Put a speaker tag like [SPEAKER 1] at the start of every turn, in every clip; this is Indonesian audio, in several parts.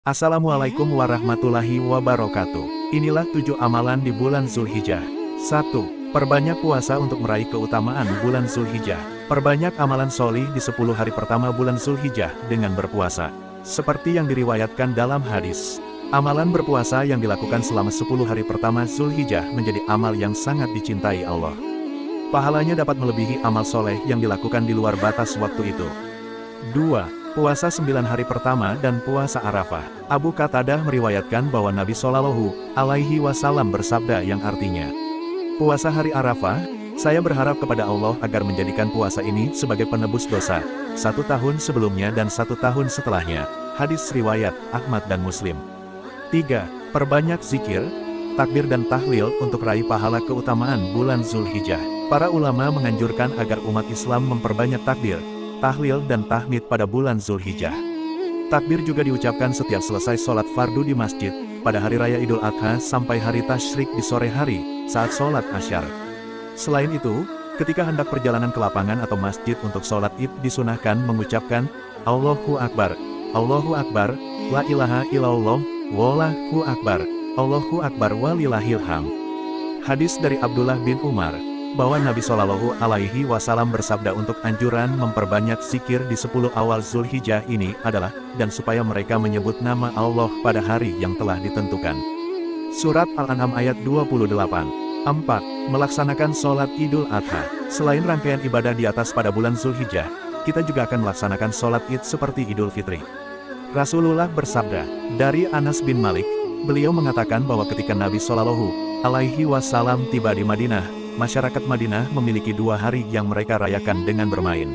[SPEAKER 1] Assalamualaikum warahmatullahi wabarakatuh. Inilah 7 amalan di bulan Zulhijjah. 1. Perbanyak puasa untuk meraih keutamaan bulan Zulhijjah. Perbanyak amalan solih di 10 hari pertama bulan Zulhijjah dengan berpuasa. Seperti yang diriwayatkan dalam hadis, amalan berpuasa yang dilakukan selama 10 hari pertama Zulhijjah menjadi amal yang sangat dicintai Allah. Pahalanya dapat melebihi amal soleh yang dilakukan di luar batas waktu itu. 2. Puasa 9 hari pertama dan puasa Arafah. Abu Qatadah meriwayatkan bahwa Nabi Shallallahu Alaihi Wasallam bersabda yang artinya, puasa hari Arafah, saya berharap kepada Allah agar menjadikan puasa ini sebagai penebus dosa, 1 tahun sebelumnya dan 1 tahun setelahnya. Hadis riwayat Ahmad dan Muslim. 3. Perbanyak zikir, takbir dan tahlil untuk raih pahala keutamaan bulan Zulhijjah. Para ulama menganjurkan agar umat Islam memperbanyak takbir, tahlil dan tahmid pada bulan Zulhijjah. Takbir juga diucapkan setiap selesai sholat fardu di masjid, pada hari raya Idul Adha sampai hari tasyrik di sore hari, saat sholat asyar. Selain itu, ketika hendak perjalanan ke lapangan atau masjid untuk sholat id disunahkan mengucapkan, Allahu Akbar, Allahu Akbar, La ilaha illallah, Wallahu Akbar, Allahu Akbar walillahil hamd. Hadis dari Abdullah bin Umar, bahwa Nabi Shallallahu Alaihi Wasallam bersabda untuk anjuran memperbanyak zikir di 10 awal Zulhijjah ini adalah, dan supaya mereka menyebut nama Allah pada hari yang telah ditentukan. Surat Al-An'am ayat 28. 4. Melaksanakan sholat Idul Adha. Selain rangkaian ibadah di atas pada bulan Zulhijjah, kita juga akan melaksanakan sholat id seperti Idul Fitri. Rasulullah bersabda, dari Anas bin Malik, beliau mengatakan bahwa ketika Nabi Shallallahu Alaihi Wasallam tiba di Madinah, masyarakat Madinah memiliki 2 hari yang mereka rayakan dengan bermain.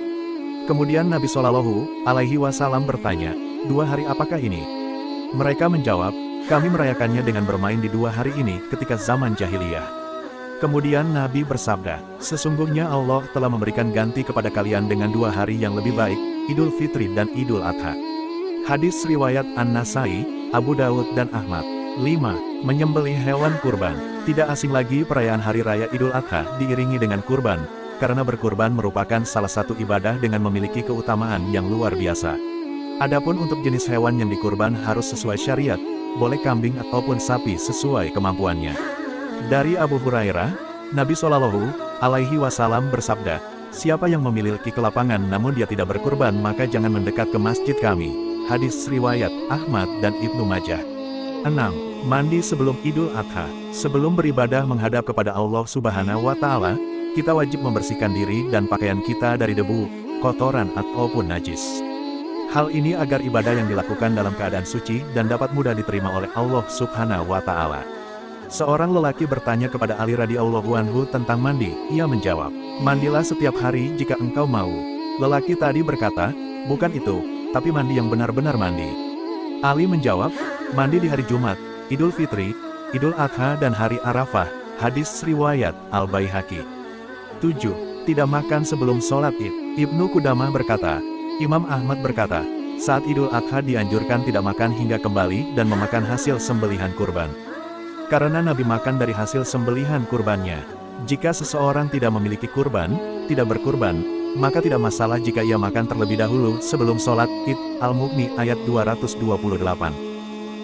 [SPEAKER 1] Kemudian Nabi Shallallahu Alaihi Wasallam bertanya, 2 hari apakah ini? Mereka menjawab, kami merayakannya dengan bermain di 2 hari ini ketika zaman jahiliyah. Kemudian Nabi bersabda, sesungguhnya Allah telah memberikan ganti kepada kalian dengan 2 hari yang lebih baik, Idul Fitri dan Idul Adha. Hadis riwayat An-Nasai, Abu Daud dan Ahmad. 5. Menyembelih hewan kurban. Tidak asing lagi perayaan Hari Raya Idul Adha diiringi dengan kurban, karena berkurban merupakan salah satu ibadah dengan memiliki keutamaan yang luar biasa. Adapun untuk jenis hewan yang dikurban harus sesuai syariat, boleh kambing ataupun sapi sesuai kemampuannya. Dari Abu Hurairah, Nabi Shallallahu Alaihi Wasallam bersabda, siapa yang memiliki kelapangan namun dia tidak berkurban maka jangan mendekat ke masjid kami. Hadis riwayat Ahmad dan Ibnu Majah. 6. Mandi sebelum Idul Adha. Sebelum beribadah menghadap kepada Allah Subhanahu wa Ta'ala, kita wajib membersihkan diri dan pakaian kita dari debu, kotoran ataupun najis. Hal ini agar ibadah yang dilakukan dalam keadaan suci dan dapat mudah diterima oleh Allah Subhanahu wa Ta'ala. Seorang lelaki bertanya kepada Ali radhiyallahu anhu tentang mandi. Ia menjawab, mandilah setiap hari jika engkau mau. Lelaki tadi berkata, bukan itu, tapi mandi yang benar-benar mandi. Ali menjawab, mandi di hari Jumat, Idul Fitri, Idul Adha dan hari Arafah. Hadis riwayat Al-Baihaqi. 7. Tidak makan sebelum sholat id. Ibnu Qudamah berkata, Imam Ahmad berkata, saat Idul Adha dianjurkan tidak makan hingga kembali dan memakan hasil sembelihan kurban. Karena Nabi makan dari hasil sembelihan kurbannya. Jika seseorang tidak memiliki kurban, tidak berkurban, maka tidak masalah jika ia makan terlebih dahulu sebelum sholat id. Al-Mughni ayat 228.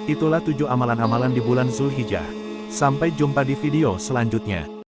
[SPEAKER 1] Itulah 7 amalan-amalan di bulan Zulhijjah. Sampai jumpa di video selanjutnya.